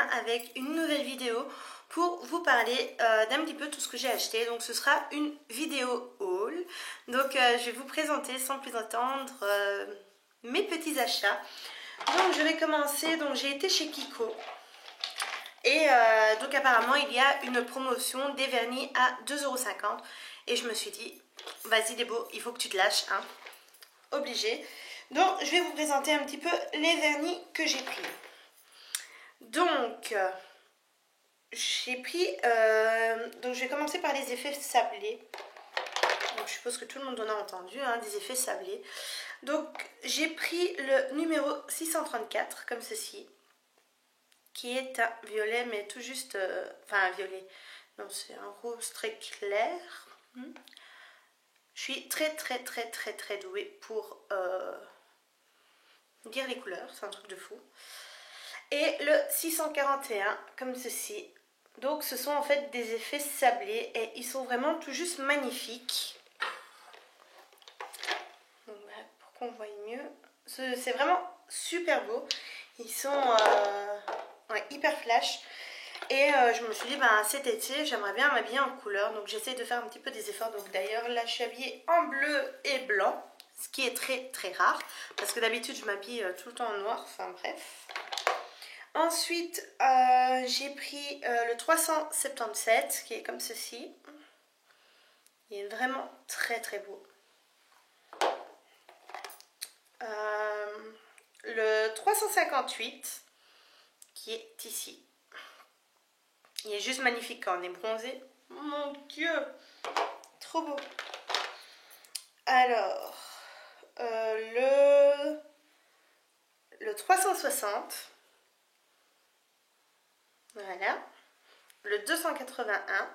reviens avec une nouvelle vidéo pour vous parler d'un petit peu tout ce que j'ai acheté. Donc ce sera une vidéo haul. Donc je vais vous présenter sans plus attendre mes petits achats. Donc je vais commencer, donc j'ai été chez Kiko. Et donc apparemment il y a une promotion des vernis à 2,50 €. Et je me suis dit, vas-y Débo, il faut que tu te lâches, hein. Obligé. Donc je vais vous présenter un petit peu les vernis que j'ai pris. Donc j'ai pris, donc je vais commencer par les effets sablés. Donc je suppose que tout le monde en a entendu, hein, des effets sablés. Donc j'ai pris le numéro 634 comme ceci, qui est un violet mais tout juste, enfin un violet, non c'est un rose très clair. Je suis très douée pour dire les couleurs, c'est un truc de fou. Et le 641 comme ceci. Donc ce sont en fait des effets sablés et ils sont vraiment tout juste magnifiques. Donc, voilà, pour qu'on voie mieux. C'est vraiment super beau. Ils sont ouais, hyper flash. Et je me suis dit, ben, cet été, j'aimerais bien m'habiller en couleur. Donc j'essaie de faire un petit peu des efforts. Donc d'ailleurs, là, je suis habillée en bleu et blanc. Ce qui est très rare. Parce que d'habitude, je m'habille tout le temps en noir. Enfin bref. Ensuite, j'ai pris le 377, qui est comme ceci. Il est vraiment très beau. Le 358, qui est ici. Il est juste magnifique quand on est bronzé. Mon Dieu, trop beau. Alors, le 360. Voilà. Le 281,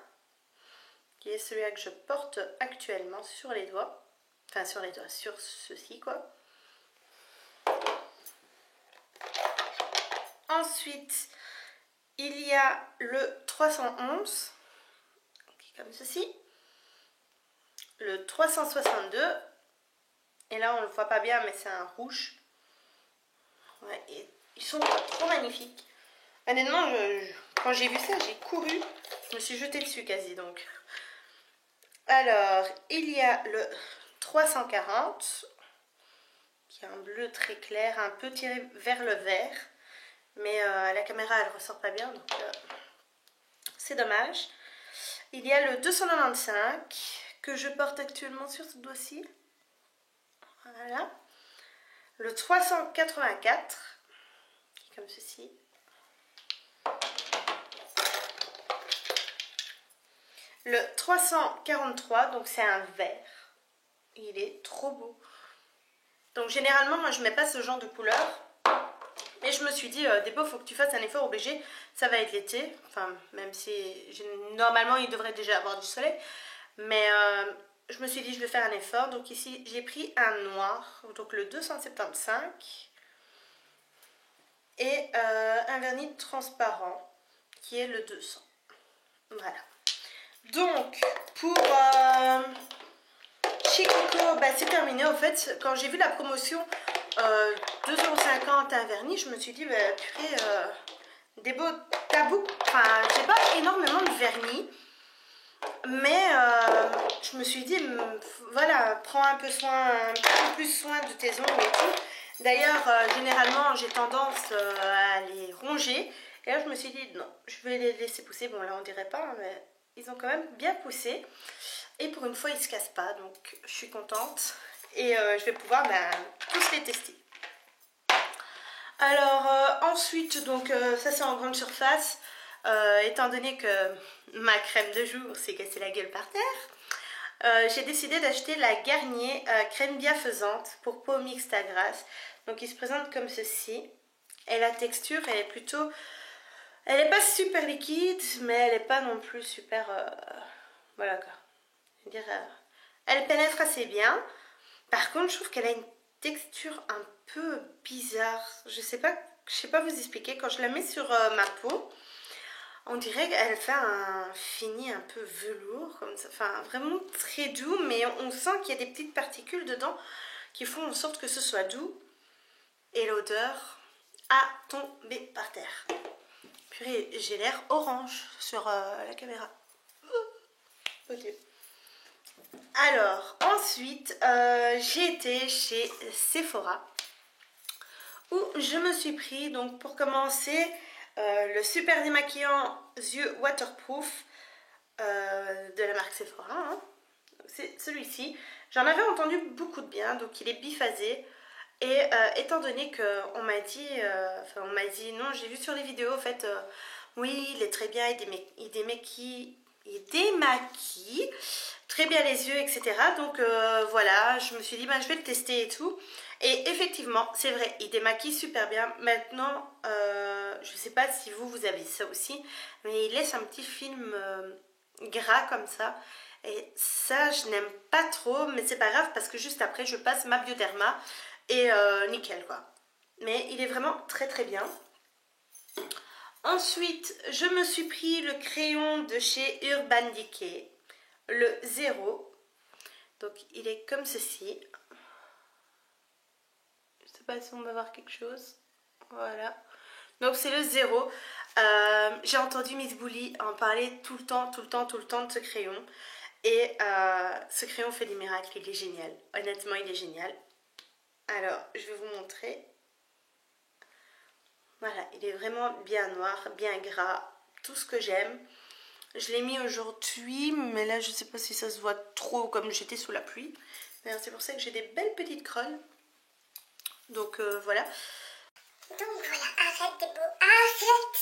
qui est celui-là que je porte actuellement sur les doigts. Enfin, sur les doigts, sur ceci, quoi. Ensuite, il y a le 311, qui est comme ceci. Le 362, et là on ne le voit pas bien, mais c'est un rouge. Ouais, et ils sont trop magnifiques. Honnêtement, quand j'ai vu ça, j'ai couru. Je me suis jetée dessus quasi, donc. Alors, il y a le 340, qui est un bleu très clair, un peu tiré vers le vert. Mais à la caméra, elle ne ressort pas bien, donc c'est dommage. Il y a le 295, que je porte actuellement sur ce doigt-ci. Voilà. Le 384, qui est comme ceci. Le 343, donc c'est un vert. Il est trop beau. Donc généralement, moi je mets pas ce genre de couleur. Mais je me suis dit, Débo, il faut que tu fasses un effort obligé. Ça va être l'été. Enfin, même si normalement il devrait déjà avoir du soleil. Mais je me suis dit, je vais faire un effort. Donc ici, j'ai pris un noir. Donc le 275. Et un vernis transparent, qui est le 200. Voilà. Donc, pour chez Kiko, bah, c'est terminé. En fait, quand j'ai vu la promotion 2,50 € un vernis, je me suis dit, bah, purée, Débo, t'as beaucoup. Enfin, j'ai pas énormément de vernis. Mais je me suis dit, voilà, prends un peu plus soin de tes ongles et tout. D'ailleurs, généralement, j'ai tendance à les ronger. Et là, je me suis dit, non, je vais les laisser pousser. Bon, là, on dirait pas, hein, mais ils ont quand même bien poussé. Et pour une fois, ils ne se cassent pas. Donc, je suis contente. Et je vais pouvoir tous les tester. Alors, ensuite, donc, ça, c'est en grande surface. Étant donné que ma crème de jour s'est cassée la gueule par terre, j'ai décidé d'acheter la Garnier crème bienfaisante pour peau mixte à grasse. Donc il se présente comme ceci. Et la texture elle est plutôt, elle n'est pas super liquide, mais elle n'est pas non plus super, voilà quoi. Je veux dire, elle pénètre assez bien. Par contre je trouve qu'elle a une texture un peu bizarre. Je sais pas vous expliquer. Quand je la mets sur ma peau, on dirait qu'elle fait un fini un peu velours, comme ça. Enfin, vraiment très doux, mais on sent qu'il y a des petites particules dedans qui font en sorte que ce soit doux. Et l'odeur a tombé par terre. Purée, j'ai l'air orange sur la caméra. Oh Dieu. Alors, ensuite, j'ai été chez Sephora où je me suis pris, donc pour commencer, le super démaquillant yeux waterproof de la marque Sephora. Hein. C'est celui-ci. J'en avais entendu beaucoup de bien, donc il est biphasé. Et étant donné qu'on m'a dit, non, j'ai vu sur les vidéos, en fait, oui, il est très bien, il démaquille très bien les yeux, etc. Donc voilà, je me suis dit, je vais le tester et tout. Et effectivement, c'est vrai, il démaquille super bien. Maintenant, je ne sais pas si vous avez ça aussi, mais il laisse un petit film gras comme ça. Et ça, je n'aime pas trop, mais c'est pas grave parce que juste après, je passe ma Bioderma et nickel quoi. Mais il est vraiment très très bien. Ensuite, je me suis pris le crayon de chez Urban Decay, le 0. Donc, il est comme ceci. Je sais pas si on va voir quelque chose. Voilà. Donc, c'est le 0. J'ai entendu Miss Bully en parler tout le temps de ce crayon. Et ce crayon fait des miracles, il est génial. Honnêtement, il est génial. Alors, je vais vous montrer. Voilà, il est vraiment bien noir, bien gras, tout ce que j'aime. Je l'ai mis aujourd'hui, mais là, je ne sais pas si ça se voit trop comme j'étais sous la pluie. C'est pour ça que j'ai des belles petites crolles. Donc, voilà. Donc voilà, arrête des beaux, arrête.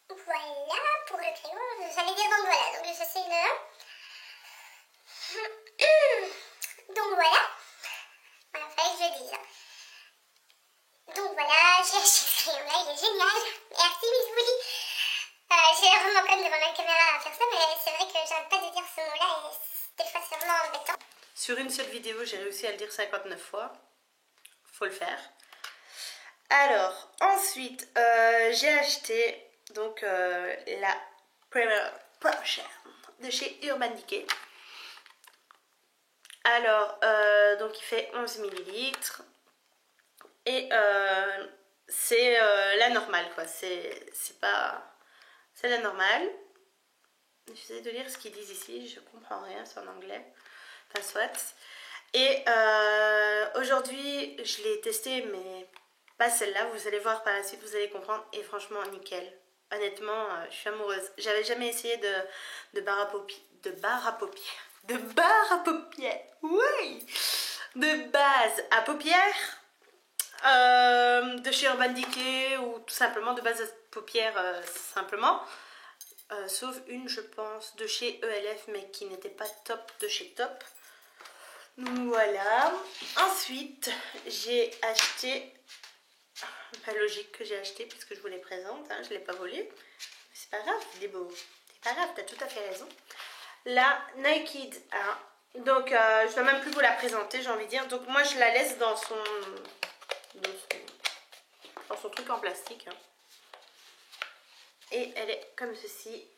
Voilà pour le crayon, j'allais dire donc voilà, donc je sais donc voilà, voilà, fallait que je dise. Donc voilà, j'ai acheté ce crayon là, il est génial, merci Miss Bully. J'ai l'air vraiment conne devant la caméra à faire ça, mais c'est vrai que j'arrête pas de dire ce mot là et des fois c'est vraiment embêtant. Sur une seule vidéo, j'ai réussi à le dire 59 fois, faut le faire. Alors, ensuite, j'ai acheté donc la Premier Potion de chez Urban Decay. Alors, donc il fait 11 ml et c'est la normale quoi, c'est la normale. J'essaie de lire ce qu'ils disent ici, je comprends rien, c'est en anglais, enfin soit. Et aujourd'hui, je l'ai testé, mais pas celle-là, vous allez voir par la suite, vous allez comprendre, et franchement, nickel. Honnêtement, je suis amoureuse. J'avais jamais essayé de barre à paupières, oui, de base à paupières, de chez Urban Decay, ou tout simplement de base à paupières, simplement. Sauf une, je pense, de chez ELF, mais qui n'était pas top de chez Top. Voilà. Ensuite, j'ai acheté, pas logique que j'ai acheté puisque je vous les présente, hein, je ne l'ai pas volé. C'est pas grave, il est beau. C'est pas grave, tu as tout à fait raison. La Naked, hein. Donc je ne dois même plus vous la présenter, j'ai envie de dire. Donc moi je la laisse dans son truc en plastique. Hein. Et elle est comme ceci.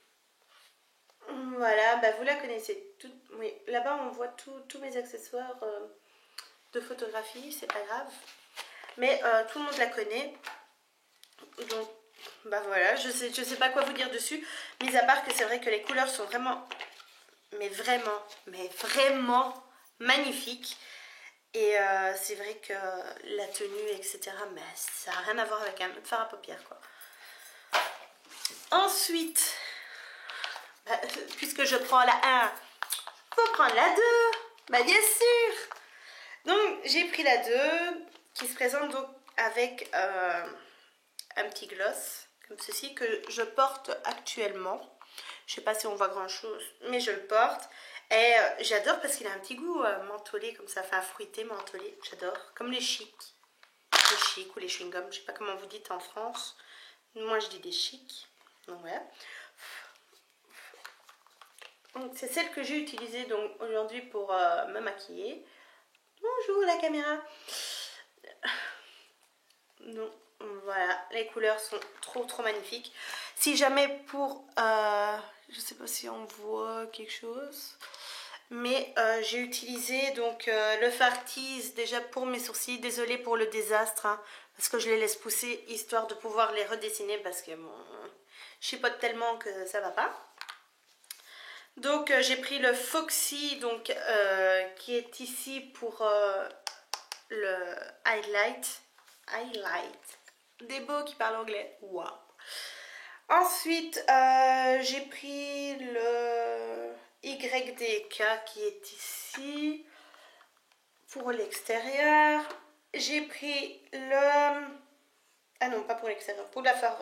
Voilà, vous la connaissez. Oui, là-bas on voit tous mes accessoires de photographie, c'est pas grave. Mais tout le monde la connaît. Donc, voilà, je sais pas quoi vous dire dessus. Mis à part que c'est vrai que les couleurs sont vraiment, mais vraiment magnifiques. Et c'est vrai que la tenue, etc., mais ça n'a rien à voir avec un autre fard à paupières, quoi. Ensuite, puisque je prends la 1, faut prendre la 2. Bien sûr. Donc, j'ai pris la 2, qui se présente donc avec un petit gloss, comme ceci, que je porte actuellement. Je sais pas si on voit grand chose, mais je le porte. Et j'adore parce qu'il a un petit goût mentholé, comme ça, enfin fruité, mentholé. J'adore, comme les chics. Les chics ou les chewing-gums, je sais pas comment vous dites en France. Moi, je dis des chics. Donc voilà. Donc c'est celle que j'ai utilisée donc aujourd'hui pour me maquiller. Bonjour la caméra. Donc voilà, les couleurs sont trop magnifiques. Si jamais pour, je sais pas si on voit quelque chose. Mais j'ai utilisé donc le Fartiz déjà pour mes sourcils. Désolée pour le désastre, hein, parce que je les laisse pousser histoire de pouvoir les redessiner parce que bon, je chipote tellement que ça va pas. Donc j'ai pris le Foxy donc, qui est ici pour le highlight. Des beaux qui parlent anglais. Waouh. Ensuite j'ai pris le YDK qui est ici pour l'extérieur. J'ai pris le... Ah non, pas pour l'extérieur, pour la phare.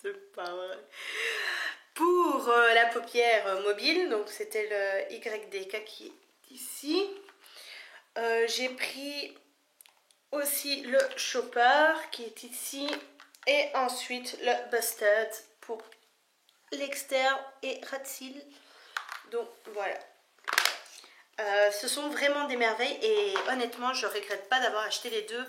C'est pas vrai. Pour la paupière mobile, donc c'était le YDK qui est ici. J'ai pris aussi le Chopper qui est ici. Et ensuite le Busted pour l'externe et Ratsil. Donc voilà. Ce sont vraiment des merveilles et honnêtement je regrette pas d'avoir acheté les deux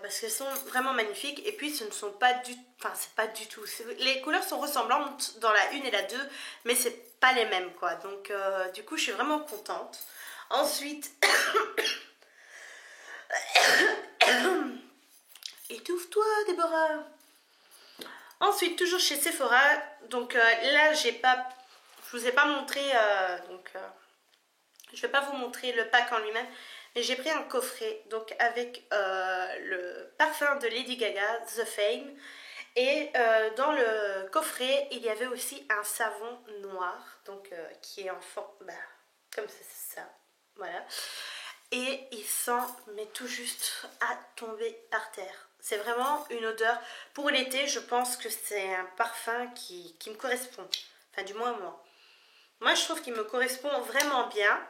parce qu'elles sont vraiment magnifiques et puis ce ne sont pas du... Enfin c'est pas du tout... Les couleurs sont ressemblantes dans la 1 et la 2 mais c'est pas les mêmes quoi. Donc du coup je suis vraiment contente. Ensuite... Étouffe-toi Déborah. Ensuite toujours chez Sephora. Donc là j'ai pas... Je vous ai pas montré... je vais pas vous montrer le pack en lui-même, mais j'ai pris un coffret donc avec le parfum de Lady Gaga, The Fame. Et dans le coffret, il y avait aussi un savon noir, donc qui est en forme, comme ça, voilà. Et il sent, mais tout juste à tomber par terre. C'est vraiment une odeur. Pour l'été, je pense que c'est un parfum qui me correspond. Enfin, du moins moi. Moi, je trouve qu'il me correspond vraiment bien.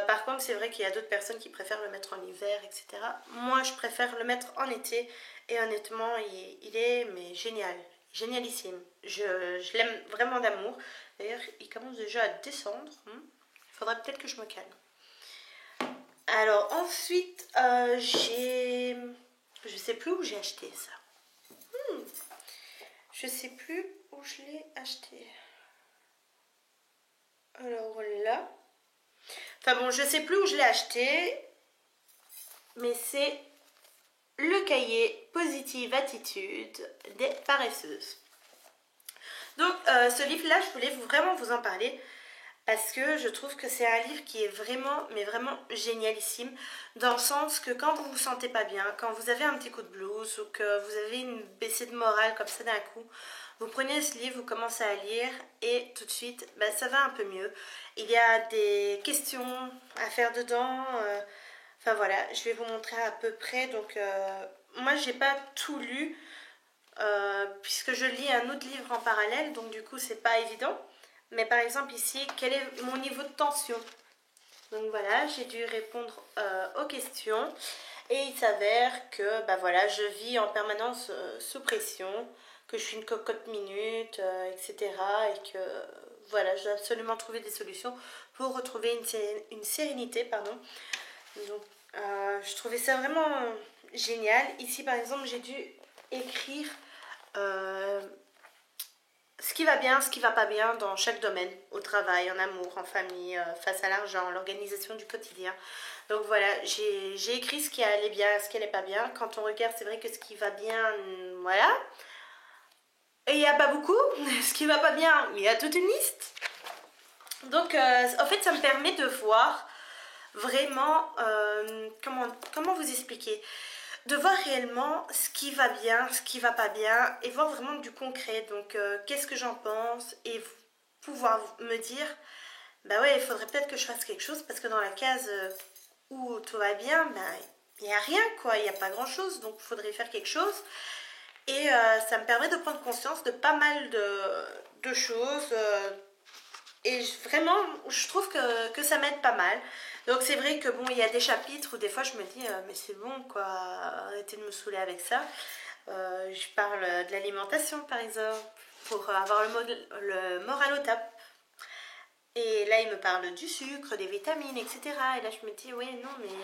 Par contre, c'est vrai qu'il y a d'autres personnes qui préfèrent le mettre en hiver, etc. Moi, je préfère le mettre en été. Et honnêtement, il est mais génial. Génialissime. Je l'aime vraiment d'amour. D'ailleurs, il commence déjà à descendre. Il faudrait peut-être que je me calme. Alors, ensuite, j'ai... Je sais plus où j'ai acheté ça. Je sais plus où je l'ai acheté. Alors là... Enfin bon, je sais plus où je l'ai acheté, mais c'est le cahier Positive Attitude des paresseuses. Donc ce livre-là, je voulais vraiment vous en parler parce que je trouve que c'est un livre qui est vraiment, mais vraiment génialissime, dans le sens que quand vous vous sentez pas bien, quand vous avez un petit coup de blues ou que vous avez une baissée de morale comme ça d'un coup, vous prenez ce livre, vous commencez à lire et tout de suite, ça va un peu mieux. Il y a des questions à faire dedans. Enfin voilà, je vais vous montrer à peu près. Donc moi, j'ai pas tout lu puisque je lis un autre livre en parallèle. Donc du coup, c'est pas évident. Mais par exemple ici, quel est mon niveau de tension? Donc voilà, j'ai dû répondre aux questions. Et il s'avère que voilà, je vis en permanence sous pression, que je suis une cocotte minute, etc. Et que voilà, je dois absolument trouver des solutions pour retrouver une sérénité. Pardon. Donc je trouvais ça vraiment génial. Ici par exemple, j'ai dû écrire ce qui va bien, ce qui va pas bien dans chaque domaine, au travail, en amour, en famille, face à l'argent, l'organisation du quotidien. Donc voilà, j'ai écrit ce qui allait bien, ce qui allait pas bien. Quand on regarde, c'est vrai que ce qui va bien, voilà. Et il n'y a pas beaucoup. Ce qui va pas bien, il y a toute une liste. Donc en fait, ça me permet de voir vraiment, comment vous expliquer, de voir réellement ce qui va bien, ce qui va pas bien et voir vraiment du concret. Donc qu'est-ce que j'en pense et pouvoir me dire ouais, il faudrait peut-être que je fasse quelque chose parce que dans la case où tout va bien, il n'y a rien quoi, il n'y a pas grand chose, donc il faudrait faire quelque chose. Et ça me permet de prendre conscience de pas mal de choses et vraiment je trouve que ça m'aide pas mal. Donc c'est vrai que bon, il y a des chapitres où des fois je me dis mais c'est bon quoi, arrêtez de me saouler avec ça. Je parle de l'alimentation par exemple, pour avoir le moral au top. Et là il me parle du sucre, des vitamines, etc. Et là je me dis oui non mais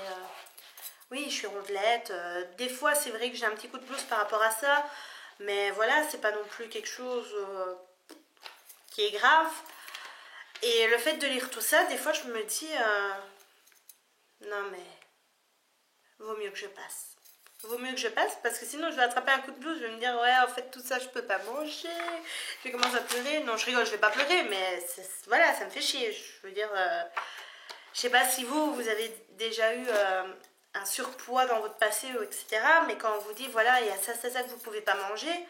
oui je suis rondelette. Des fois c'est vrai que j'ai un petit coup de blues par rapport à ça. Mais voilà, c'est pas non plus quelque chose qui est grave. Et le fait de lire tout ça, des fois je me dis, non mais, vaut mieux que je passe. Vaut mieux que je passe parce que sinon je vais attraper un coup de blues, je vais me dire ouais en fait tout ça je peux pas manger, je vais commencer à pleurer, non je rigole, je vais pas pleurer mais voilà ça me fait chier, je veux dire, je sais pas si vous avez déjà eu un surpoids dans votre passé etc, mais quand on vous dit voilà il y a ça que vous pouvez pas manger,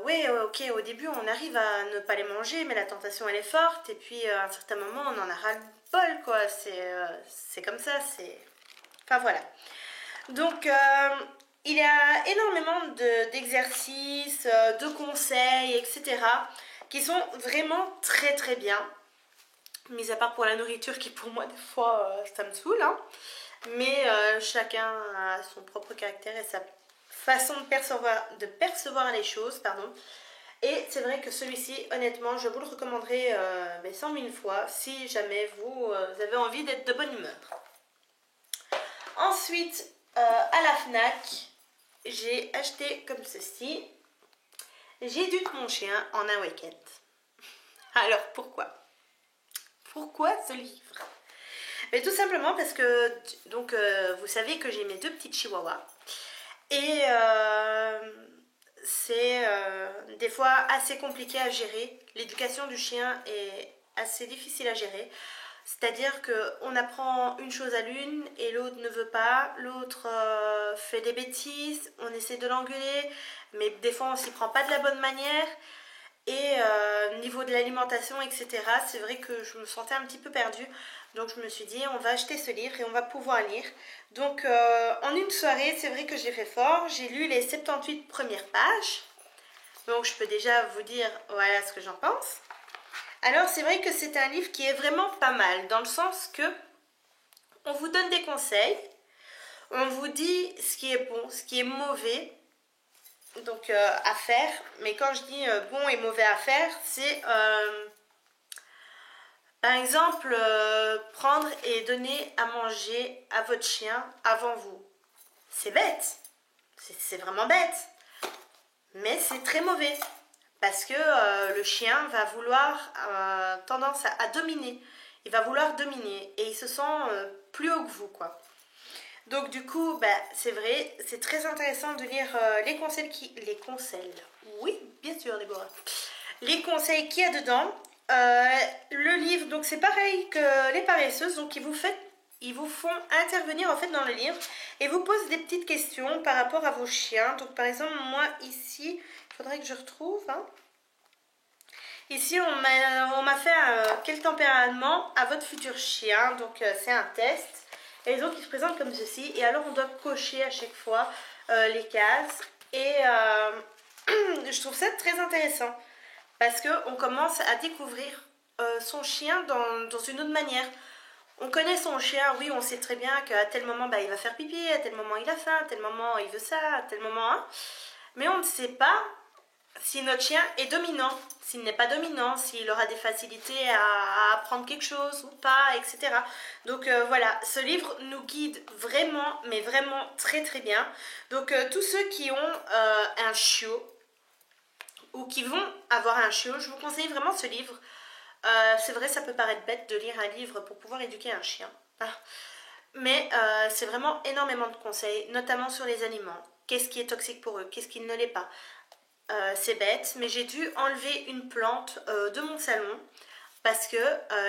oui ok au début on arrive à ne pas les manger mais la tentation elle est forte et puis à un certain moment on en a ras le bol quoi, c'est comme ça, c'est... Enfin voilà. Donc, il y a énormément d'exercices, de conseils, etc. qui sont vraiment très très bien. Mis à part pour la nourriture qui pour moi des fois ça me saoule. Hein. Mais chacun a son propre caractère et sa façon de percevoir les choses. Pardon. Et c'est vrai que celui-ci, honnêtement, je vous le recommanderais 100 000 fois si jamais vous avez envie d'être de bonne humeur. Ensuite, à la FNAC, j'ai acheté comme ceci. J'éduque mon chien en un week-end. Alors, pourquoi? Pourquoi ce livre? Mais tout simplement parce que, donc, vous savez que j'ai mes 2 petites chihuahuas. Et c'est des fois assez compliqué à gérer. L'éducation du chien est assez difficile à gérer. C'est-à-dire qu'on apprend une chose à l'une et l'autre ne veut pas, l'autre fait des bêtises, on essaie de l'engueuler, mais des fois on s'y prend pas de la bonne manière. Et niveau de l'alimentation, etc., c'est vrai que je me sentais un petit peu perdue. Donc je me suis dit, on va acheter ce livre et on va pouvoir lire. Donc en une soirée, c'est vrai que j'ai fait fort. J'ai lu les 78 premières pages. Donc je peux déjà vous dire, voilà ce que j'en pense. Alors c'est vrai que c'est un livre qui est vraiment pas mal, dans le sens que on vous donne des conseils, on vous dit ce qui est bon, ce qui est mauvais, donc à faire. Mais quand je dis bon et mauvais à faire, c'est par exemple prendre et donner à manger à votre chien avant vous. C'est bête, c'est vraiment bête, mais c'est très mauvais. Parce que le chien va vouloir tendance à dominer. Il va vouloir dominer et il se sent plus haut que vous, quoi. Donc du coup, c'est vrai, c'est très intéressant de lire les conseils oui, bien sûr, Déborah. Les conseils qu'il y a dedans. Le livre, donc c'est pareil que Les Paresseuses, donc ils vous font intervenir en fait dans le livre et vous posent des petites questions par rapport à vos chiens. Donc par exemple, moi ici, il faudrait que je retrouve. Hein. Ici, on m'a fait quel tempérament à votre futur chien. Donc c'est un test. Et donc il se présente comme ceci. Et alors on doit cocher à chaque fois les cases. Et je trouve ça très intéressant. Parce qu'on commence à découvrir son chien dans une autre manière. On connaît son chien, oui, on sait très bien qu'à tel moment il va faire pipi, à tel moment il a faim, à tel moment il veut ça, à tel moment... Hein. Mais on ne sait pas si notre chien est dominant, s'il n'est pas dominant, s'il aura des facilités à apprendre quelque chose ou pas, etc. Donc voilà, ce livre nous guide vraiment, mais vraiment très très bien. Donc tous ceux qui ont un chiot ou qui vont avoir un chiot, je vous conseille vraiment ce livre. C'est vrai, ça peut paraître bête de lire un livre pour pouvoir éduquer un chien. Mais c'est vraiment énormément de conseils, notamment sur les aliments. Qu'est-ce qui est toxique pour eux, qu'est-ce qui ne l'est pas. C'est bête, mais j'ai dû enlever une plante de mon salon parce que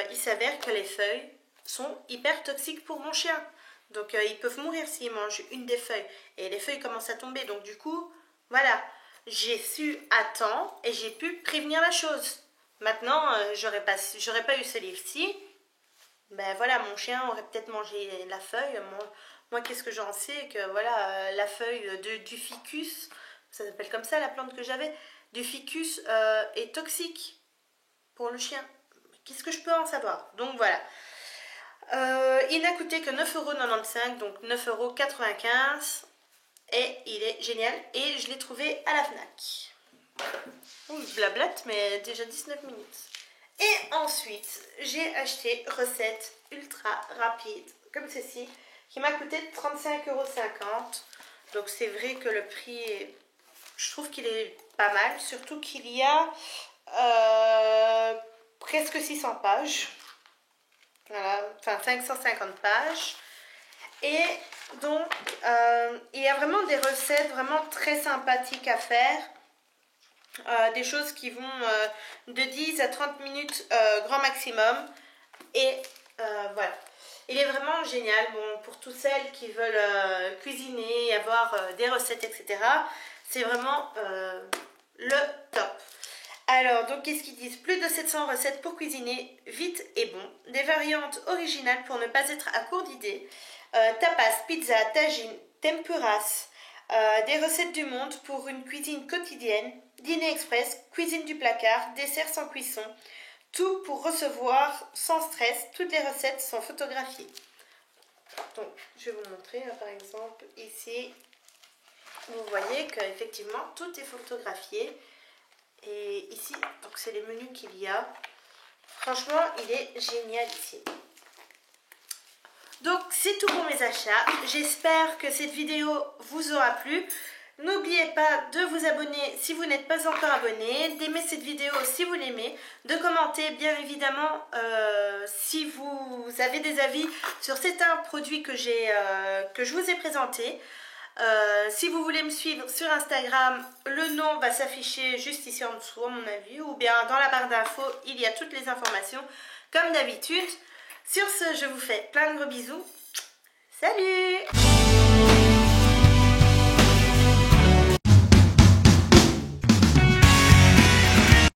il s'avère que les feuilles sont hyper toxiques pour mon chien. Donc ils peuvent mourir s'ils mangent une des feuilles. Et les feuilles commencent à tomber. Donc du coup, voilà, j'ai su à temps et j'ai pu prévenir la chose. Maintenant, j'aurais pas eu ce livre-ci. Ben voilà, mon chien aurait peut-être mangé la feuille. Moi qu'est-ce que j'en sais que voilà, la feuille du ficus, ça s'appelle comme ça la plante que j'avais, du ficus est toxique pour le chien. Qu'est-ce que je peux en savoir? Donc voilà. Il n'a coûté que 9,95 €, donc 9,95 € et il est génial et je l'ai trouvé à la FNAC. Je blablate mais déjà 19 minutes. Et ensuite, j'ai acheté recette ultra rapide, comme ceci, qui m'a coûté 35,50 €. Donc c'est vrai que le prix, je trouve qu'il est pas mal, surtout qu'il y a presque 600 pages. Voilà, enfin 550 pages. Et donc, il y a vraiment des recettes vraiment très sympathiques à faire. Des choses qui vont de 10 à 30 minutes grand maximum. Et voilà. Il est vraiment génial. Bon, pour toutes celles qui veulent cuisiner, avoir des recettes, etc. C'est vraiment le top. Alors, donc, qu'est-ce qu'ils disent? Plus de 700 recettes pour cuisiner vite et bon. Des variantes originales pour ne pas être à court d'idées. Tapas, pizza, tagine, tempuras. Des recettes du monde pour une cuisine quotidienne. Dîner express, cuisine du placard, dessert sans cuisson. Tout pour recevoir sans stress. Toutes les recettes sont photographiées. Donc, je vais vous montrer, par exemple, ici. Vous voyez qu'effectivement, tout est photographié. Et ici, donc c'est les menus qu'il y a. Franchement, il est génial ici. Donc, c'est tout pour mes achats. J'espère que cette vidéo vous aura plu. N'oubliez pas de vous abonner si vous n'êtes pas encore abonné, d'aimer cette vidéo si vous l'aimez, de commenter bien évidemment si vous avez des avis sur certains produits que je vous ai présentés. Si vous voulez me suivre sur Instagram, le nom va s'afficher juste ici en dessous à mon avis, ou bien dans la barre d'infos, il y a toutes les informations comme d'habitude. Sur ce, je vous fais plein de gros bisous. Salut!